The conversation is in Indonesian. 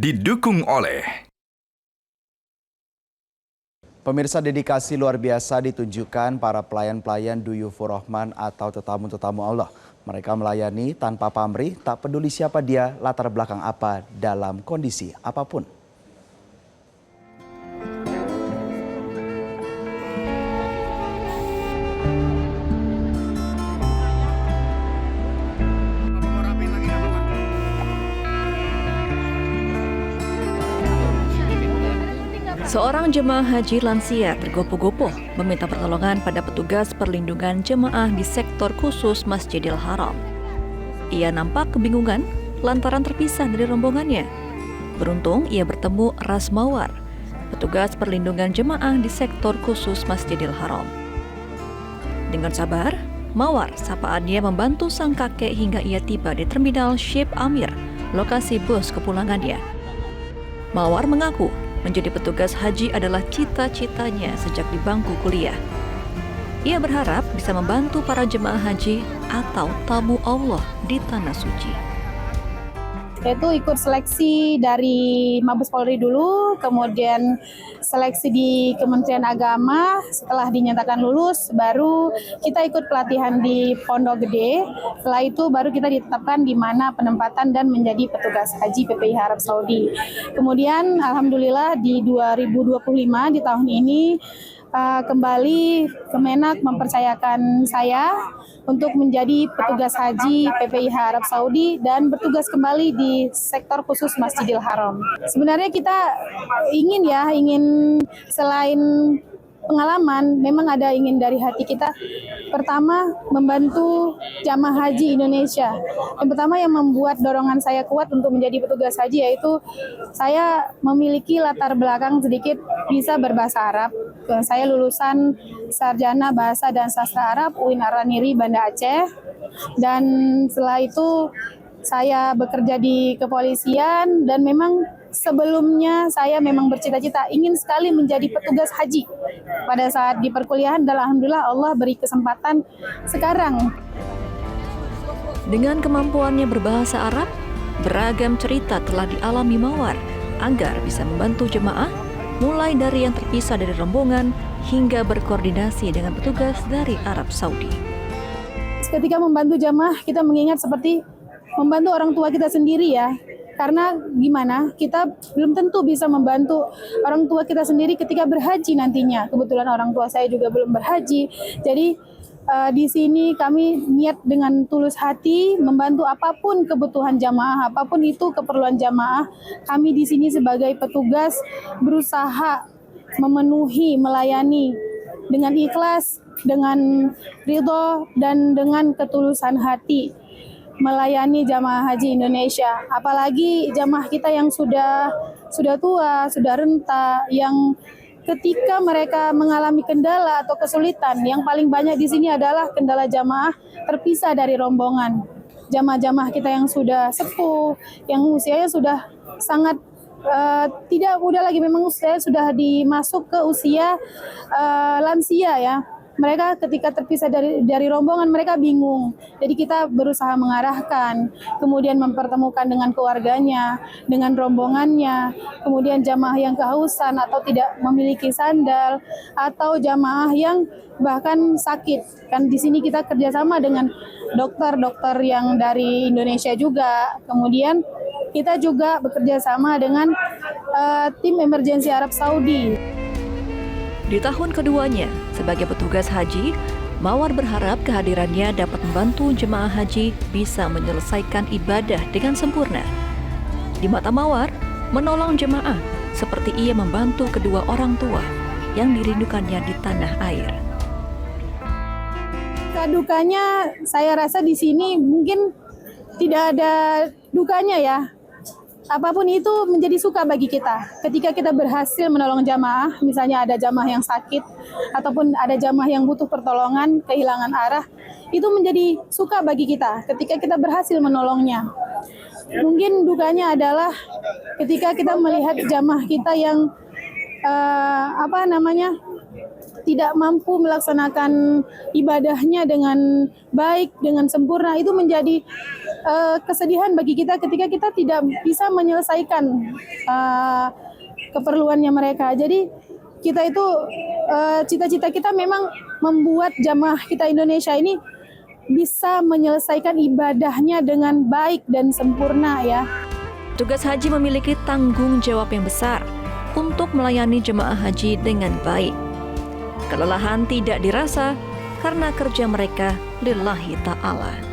didukung oleh Pemirsa, dedikasi luar biasa ditunjukkan para pelayan-pelayan Duyufur Rahman atau tetamu-tetamu Allah. Mereka melayani tanpa pamrih, tak peduli siapa dia, latar belakang apa, dalam kondisi apapun. Seorang jemaah haji lansia tergopoh-gopoh meminta pertolongan pada petugas perlindungan jemaah di sektor khusus Masjidil Haram. Ia nampak kebingungan lantaran terpisah dari rombongannya. Beruntung ia bertemu Ras Mawar, petugas perlindungan jemaah di sektor khusus Masjidil Haram. Dengan sabar, Mawar sapaannya membantu sang kakek hingga ia tiba di terminal Ship Amir, lokasi bus kepulangannya. Mawar mengaku menjadi petugas haji adalah cita-citanya sejak di bangku kuliah. Ia berharap bisa membantu para jemaah haji atau tamu Allah di Tanah Suci. Yaitu ikut seleksi dari Mabes Polri dulu, kemudian seleksi di Kementerian Agama. Setelah dinyatakan lulus, baru kita ikut pelatihan di Pondok Gede. Setelah itu baru kita ditetapkan di mana penempatan dan menjadi petugas haji PPIH Arab Saudi. Kemudian alhamdulillah di 2025 di tahun ini kembali Kemenak mempercayakan saya untuk menjadi petugas haji PPIH Arab Saudi dan bertugas kembali di sektor khusus Masjidil Haram. Sebenarnya kita ingin selain pengalaman, memang ada ingin dari hati kita. Pertama, membantu jamaah haji Indonesia. Yang pertama yang membuat dorongan saya kuat untuk menjadi petugas haji yaitu saya memiliki latar belakang sedikit bisa berbahasa Arab. Saya lulusan Sarjana Bahasa dan Sastra Arab UIN Araniri Banda Aceh. Dan setelah itu saya bekerja di kepolisian dan memang sebelumnya saya memang bercita-cita ingin sekali menjadi petugas haji. Pada saat di perkuliahan dan alhamdulillah Allah beri kesempatan sekarang. Dengan kemampuannya berbahasa Arab, beragam cerita telah dialami Mawar agar bisa membantu jemaah mulai dari yang terpisah dari rombongan hingga berkoordinasi dengan petugas dari Arab Saudi. Ketika membantu jamaah kita mengingat seperti membantu orang tua kita sendiri ya. Karena gimana, kita belum tentu bisa membantu orang tua kita sendiri ketika berhaji nantinya. Kebetulan orang tua saya juga belum berhaji. Jadi di sini kami niat dengan tulus hati membantu apapun kebutuhan jamaah, apapun itu keperluan jamaah. Kami di sini sebagai petugas berusaha memenuhi, melayani dengan ikhlas, dengan ridho dan dengan ketulusan hati. Melayani jamaah haji Indonesia, apalagi jamaah kita yang sudah tua, sudah renta, yang ketika mereka mengalami kendala atau kesulitan, yang paling banyak di sini adalah kendala jamaah terpisah dari rombongan. Jamaah-jamaah kita yang sudah sepuh, yang usianya sudah sangat tidak muda lagi, memang usia sudah dimasuk ke usia lansia ya. Mereka ketika terpisah dari rombongan mereka bingung. Jadi kita berusaha mengarahkan, kemudian mempertemukan dengan keluarganya, dengan rombongannya, kemudian jamaah yang kehausan atau tidak memiliki sandal, atau jamaah yang bahkan sakit. Kan di sini kita kerjasama dengan dokter-dokter yang dari Indonesia juga. Kemudian kita juga bekerja sama dengan tim emergensi Arab Saudi. Di tahun keduanya, sebagai petugas haji, Mawar berharap kehadirannya dapat membantu jemaah haji bisa menyelesaikan ibadah dengan sempurna. Di mata Mawar, menolong jemaah seperti ia membantu kedua orang tua yang dirindukannya di tanah air. Dukanya saya rasa di sini mungkin tidak ada dukanya ya. Apapun itu menjadi suka bagi kita. Ketika kita berhasil menolong jamaah, misalnya ada jamaah yang sakit, ataupun ada jamaah yang butuh pertolongan, kehilangan arah, itu menjadi suka bagi kita ketika kita berhasil menolongnya. Mungkin dukanya adalah ketika kita melihat jamaah kita yang tidak mampu melaksanakan ibadahnya dengan baik, dengan sempurna, itu menjadi kesedihan bagi kita ketika kita tidak bisa menyelesaikan keperluannya mereka. Jadi kita itu cita-cita kita memang membuat jamaah kita Indonesia ini bisa menyelesaikan ibadahnya dengan baik dan sempurna ya. Tugas haji memiliki tanggung jawab yang besar untuk melayani jemaah haji dengan baik. Kelelahan tidak dirasa karena kerja mereka lillahi ta'ala.